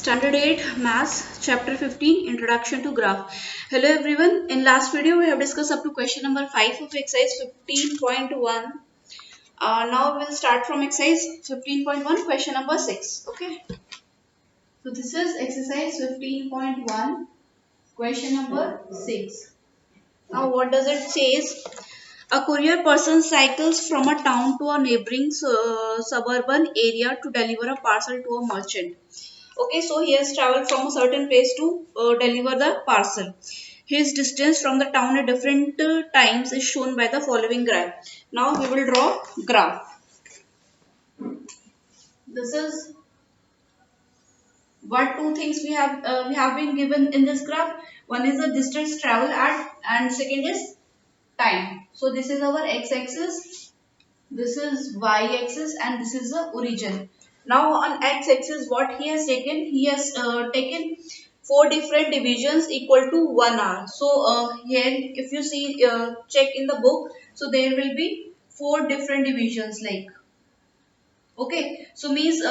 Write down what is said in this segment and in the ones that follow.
Standard 8 Maths Chapter 15 Introduction to Graph. Hello everyone. In last video we have discussed up to question number 5 of exercise 15.1. Now we'll start from exercise 15.1 question number 6. Okay. So this is exercise 15.1 question number 6. Now what does it says? A courier person cycles from a town to a neighboring suburban area to deliver a parcel to a merchant. Okay, so he has traveled from a certain place to deliver the parcel. His distance from the town at different times is shown by the following graph. Now we will draw graph. This is what two things we have been given in this graph. One is the distance travel at, and second is time. So this is our x-axis, this is y-axis, and this is the origin. Now on x-axis what he has taken? He has taken 4 different divisions equal to 1 hour. So here if you see, check in the book, so there will be 4 different divisions like. Okay, so means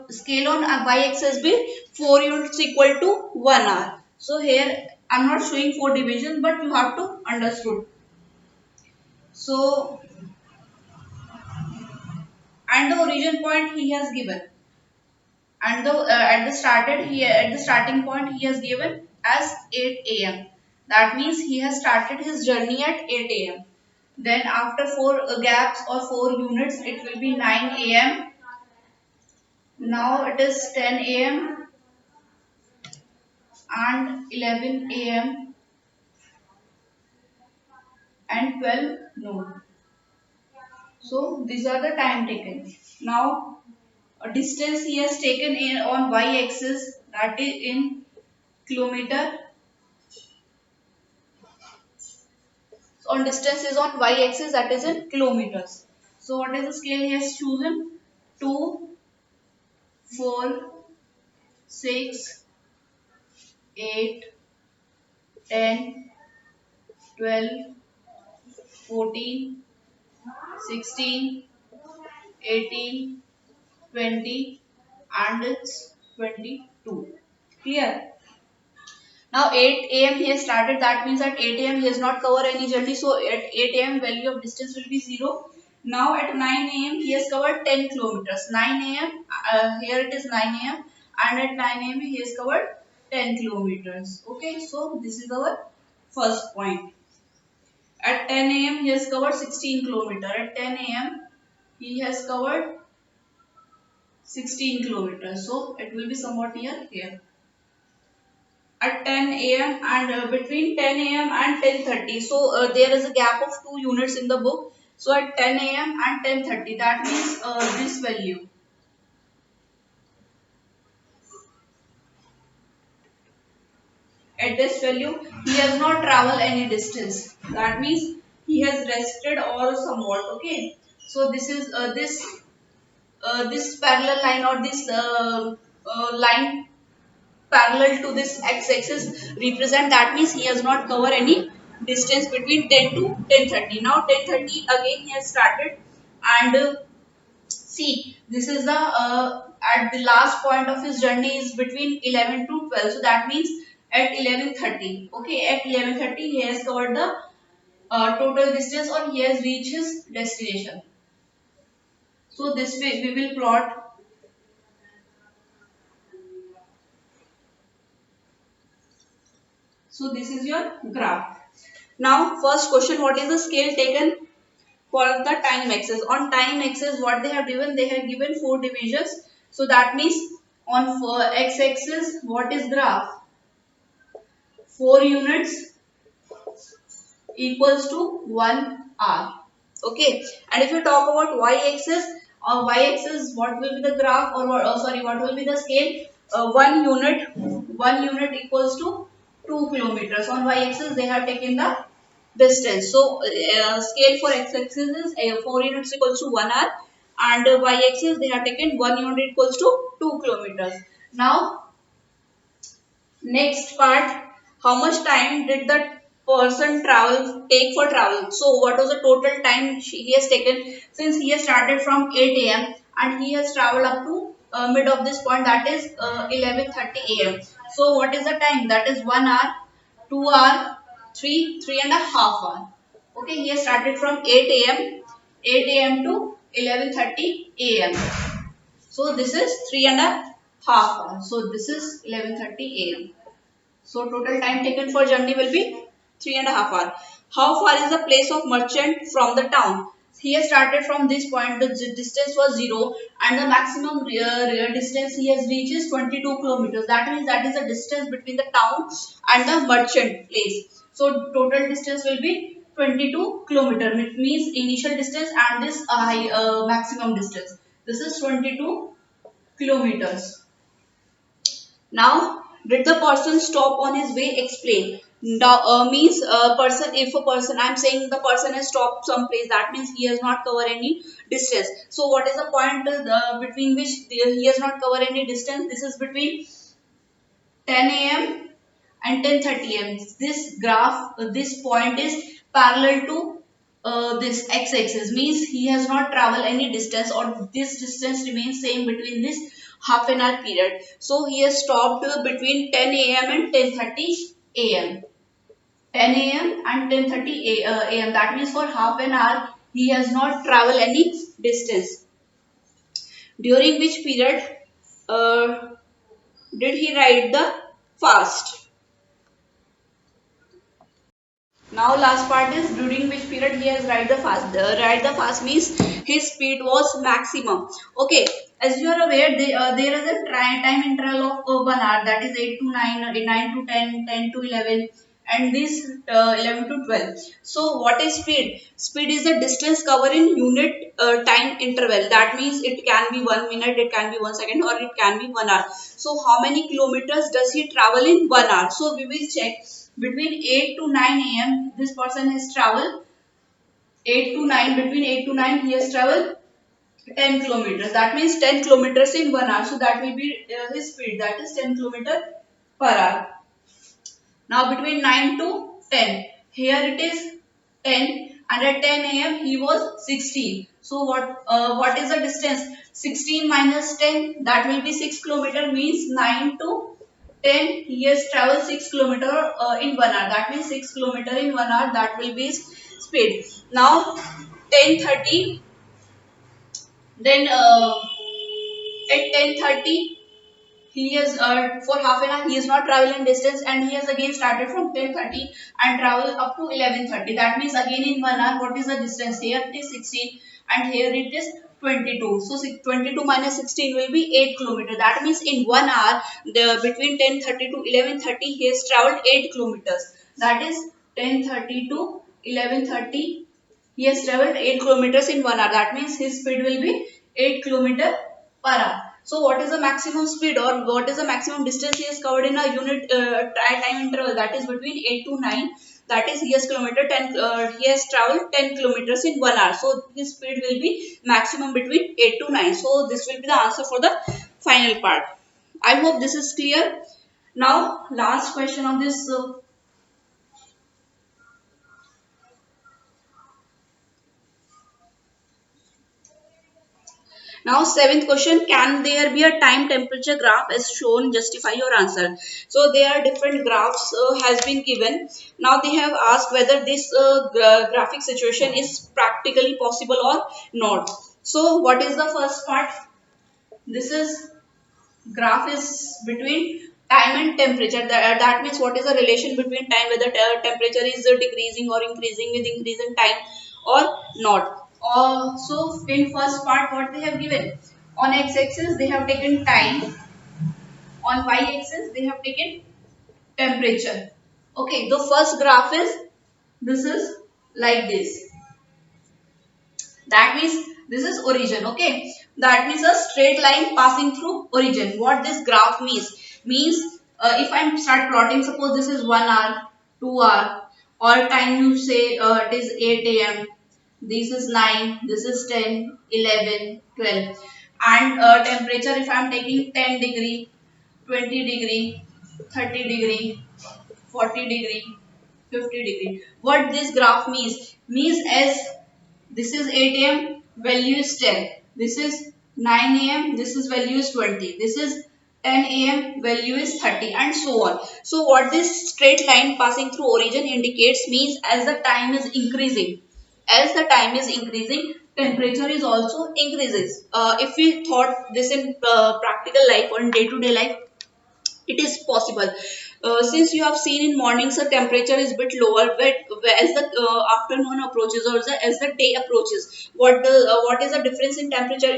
scale on y-axis be 4 units equal to 1 hour. So here I am not showing 4 divisions, but you have to understood. So and the origin point he has given, and the at the starting point he has given as 8 a.m. That means he has started his journey at 8 a.m. Then after 4 gaps or 4 units it will be 9 a.m. Now it is 10 a.m. and 11 a.m. and 12 noon. So these are the time taken. Now a distance he has taken in on y-axis, that is in kilometer. So on distance is on y-axis, that is in kilometers. So what is the scale he has chosen? 2, 4, 6, 8, 10, 12, 14, 16, 18, 20 and it's 22. Clear? Now 8 a.m. he has started, that means at 8 a.m. he has not covered any journey, so at 8 a.m. value of distance will be 0. Now at 9 a.m. he has covered 10 kilometers. 9 a.m. Here it is 9 a.m. and at 9 a.m. he has covered 10 kilometers. Okay, so this is our first point. At 10 a.m. he has covered 16 kilometers. At 10 a.m. he has covered 16 kilometers. So it will be somewhat near here. At 10 a.m. and between 10 a.m. and 10:30. So there is a gap of 2 units in the book. So at 10 a.m. and 10:30, that means this value. At this value, he has not traveled any distance. That means he has rested or somewhat. Okay. So this is this parallel line or this line parallel to this x-axis represent, that means he has not covered any distance between 10 to 10:30. Now 10:30 again he has started, and see this is the at the last point of his journey is between 11 to 12. So that means at 11:30. Okay, at 11:30 he has covered the total distance or he has reached his destination. So this way we will plot. So this is your graph. Now first question, what is the scale taken for the time axis? On time axis what they have given? They have given 4 divisions. So that means on x axis what is graph? 4 units equals to 1 hour. Okay, and if you talk about y axis, on y axis what will be the graph, or what, what will be the scale? 1 unit equals to 2 kilometers. On y axis they have taken the distance. So scale for x axis is 4 units equals to 1 hour, and y axis they have taken 1 unit equals to 2 kilometers. Now next part, how much time did that person take for travel? So what was the total time he has taken? Since he has started from 8 a.m. and he has traveled up to mid of this point, that is 11:30 a.m. So what is the time? That is 1 hour, 2 hour, 3 and a half hour. Okay, he has started from 8 a.m. to 11:30 a.m. So this is 3 and a half hours. So this is 11:30 a.m. So total time taken for journey will be 3 and a half hours. How far is the place of merchant from the town? He has started from this point. The distance was 0, and the maximum real distance he has reached is 22 kilometers. That means that is the distance between the town and the merchant place. So total distance will be 22 kilometers. It means initial distance and this maximum distance. This is 22 kilometers. Now, did the person stop on his way? Explain. Now, means person. If a person, I'm saying the person has stopped someplace, that means he has not covered any distance. So, what is the point between which he has not covered any distance? This is between 10 a.m. and 10:30 a.m. This graph, this point is parallel to this x-axis, means he has not traveled any distance, or this distance remains same between this half an hour period. So he has stopped between 10 a.m. and 10:30 a.m. 10 a.m. and 10:30 a.m. That means for half an hour he has not traveled any distance. During which period uh, did he ride the fast? Now last part is during which period he has ride the fast. Ride the fast means his speed was maximum. Okay, as you are aware, there is a time interval of 1 hour, that is 8 to 9, 9 to 10, 10 to 11, and this 11 to 12. So what is speed? Speed is the distance covered in unit time interval. That means it can be 1 minute, it can be 1 second, or it can be 1 hour. So how many kilometers does he travel in 1 hour? So we will check. Between 8 to 9 a.m. this person has traveled 8 to 9. Between 8 to 9 he has traveled 10 kilometers. That means 10 kilometers in 1 hour. So that will be his speed. That is 10 kilometers per hour. Now between 9 to 10. Here it is 10, and at 10 a.m. he was 16. So what is the distance? 16 minus 10, that will be 6 kilometer, means 9 to 10 he has traveled 6 kilometer in 1 hour. That means 6 kilometer in 1 hour, that will be his speed. Now 10:30, then at 10:30 he has for half an hour he is not traveling distance, and he has again started from 10:30 and travel up to 11:30. That means again in 1 hour what is the distance? Here it is 16 and here it is 22. So 22 minus 16 will be 8 kilometers. That means in 1 hour between 10:30 to 11:30 he has traveled 8 kilometers. That is 10:30 to 11:30 he has traveled 8 kilometers in 1 hour. That means his speed will be 8 kilometers per hour. So what is the maximum speed, or what is the maximum distance he has covered in a unit time interval? That is between 8 to 9. That is he has he has traveled 10 kilometers in 1 hour. So his speed will be maximum between 8 to 9. So this will be the answer for the final part. I hope this is clear. Now last question of this Now, seventh question, can there be a time temperature graph as shown? Justify your answer. So, there are different graphs has been given. Now, they have asked whether this graphic situation is practically possible or not. So, what is the first part? This is graph is between time and temperature. That means what is the relation between time, whether temperature is decreasing or increasing with increase in time or not. So in first part what they have given, on x-axis they have taken time, on y-axis they have taken temperature. Okay, the first graph is, this is like this. That means this is origin. Okay, that means a straight line passing through origin. What this graph means if I start plotting, suppose this is 1 hour, 2 hour, or time you say it is 8 a.m. This is 9, this is 10, 11, 12, and temperature if I am taking 10 degree, 20 degree, 30 degree, 40 degree, 50 degree. What this graph means as this is 8 a.m. value is 10. This is 9 a.m. this is value is 20. This is 10 a.m. value is 30 and so on. So what this straight line passing through origin indicates means as the time is increasing, temperature is also increases. If we thought this in practical life or in day-to-day life, it is possible. Since you have seen in mornings the temperature is bit lower, but as the afternoon approaches or as the day approaches, what is the difference in temperature?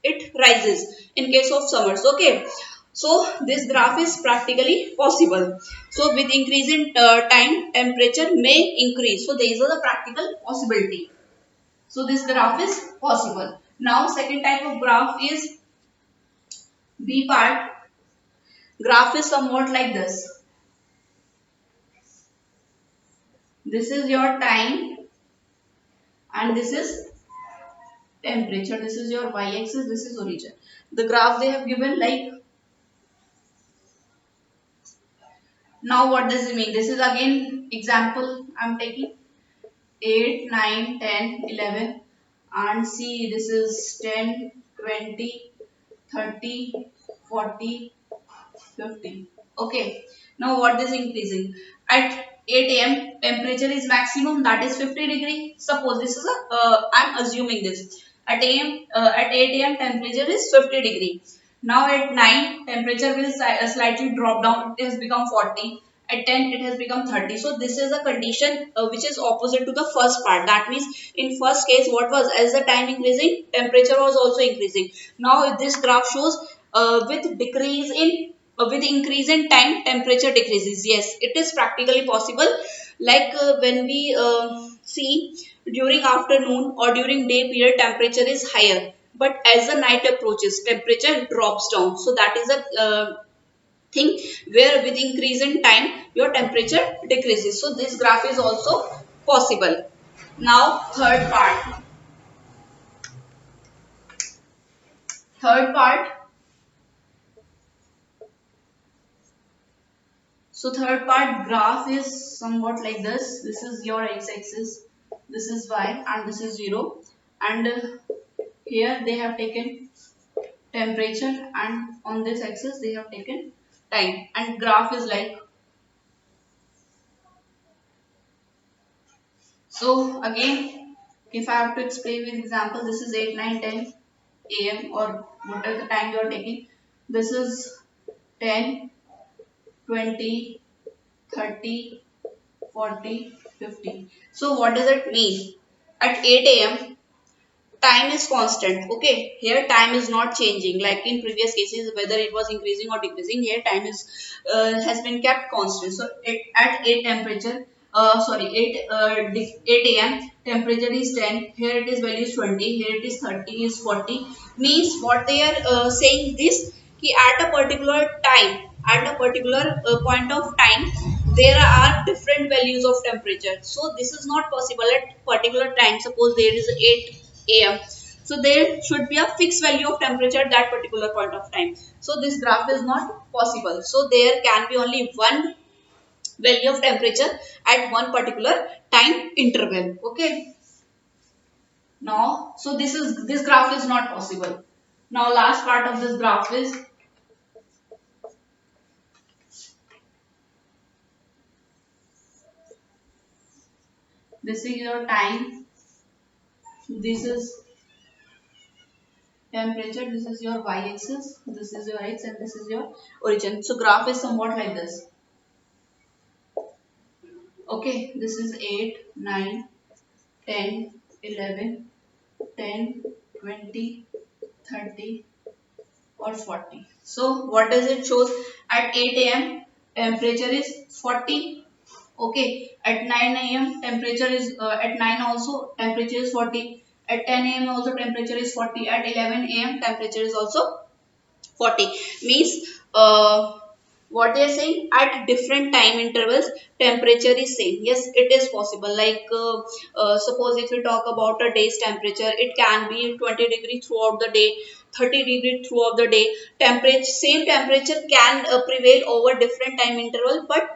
It rises in case of summers. Okay, so this graph is practically possible. So with increase in time, temperature may increase. So these are the practical possibility. So this graph is possible. Now second type of graph is B part. Graph is somewhat like this. This is your time and this is temperature. This is your y-axis, this is origin. The graph they have given like, now what does it mean? This is again example I am taking 8, 9, 10, 11 and see this is 10, 20, 30, 40, 50. Okay. Now what is increasing? At 8 a.m. temperature is maximum, that is 50 degree. Suppose this is a, I am assuming this. At 8 a.m. temperature is 50 degree. Now at 9 temperature will slightly drop down. It has become 40. At 10 it has become 30. So this is a condition which is opposite to the first part. That means in first case what was, as the time increasing, temperature was also increasing. Now this graph shows with decrease in with increase in time, temperature decreases. Yes, it is practically possible. Like when we see during afternoon or during day period, temperature is higher. But as the night approaches, temperature drops down. So that is a thing where with increase in time, your temperature decreases. So this graph is also possible. Now third part. Third part. So third part graph is somewhat like this. This is your x-axis, this is y and this is 0. And here they have taken temperature and on this axis they have taken time. And graph is like, so again if I have to explain with example, this is 8, 9, 10 a.m. or whatever the time you are taking. This is 10, 20, 30, 40, 50. So what does it mean? At 8 a.m. time is constant. Okay, here time is not changing like in previous cases, whether it was increasing or decreasing. Here time is has been kept constant. So at 8 temperature, sorry, 8 a.m. temperature is 10. Here it is value is 20. Here it is 30, is 40. Means what they are saying this, कि at a particular time, at a particular point of time, there are different values of temperature. So this is not possible at particular time. Suppose there is 8 a.m. So there should be a fixed value of temperature at that particular point of time. So this graph is not possible. So there can be only one value of temperature at one particular time interval. Okay. Now, so this graph is not possible. Now last part of this graph is, this is your time, this is temperature, this is your y-axis, this is your x and this is your origin. So graph is somewhat like this. Okay, this is 8, 9, 10, 11, 10, 20, 30 or 40. So what does it shows? At 8 a.m. temperature is 40. Okay, at 9 a.m. temperature is at 9 also temperature is 40. At 10 a.m. also temperature is 40. At 11 a.m. temperature is also 40. Means what they are saying, at different time intervals temperature is same. Yes, it is possible. Like suppose if we talk about a day's temperature, it can be 20 degree throughout the day, 30 degree throughout the day. Temperature, same temperature can prevail over different time interval, but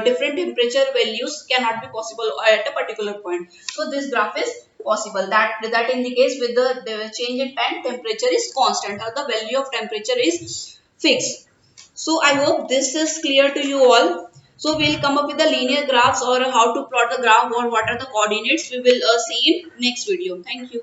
different temperature values cannot be possible at a particular point. So this graph is possible. That indicates with the change in time, temperature is constant or the value of temperature is fixed. So I hope this is clear to you all. So we'll come up with the linear graphs or how to plot the graph or what are the coordinates. We will see in next video. Thank you.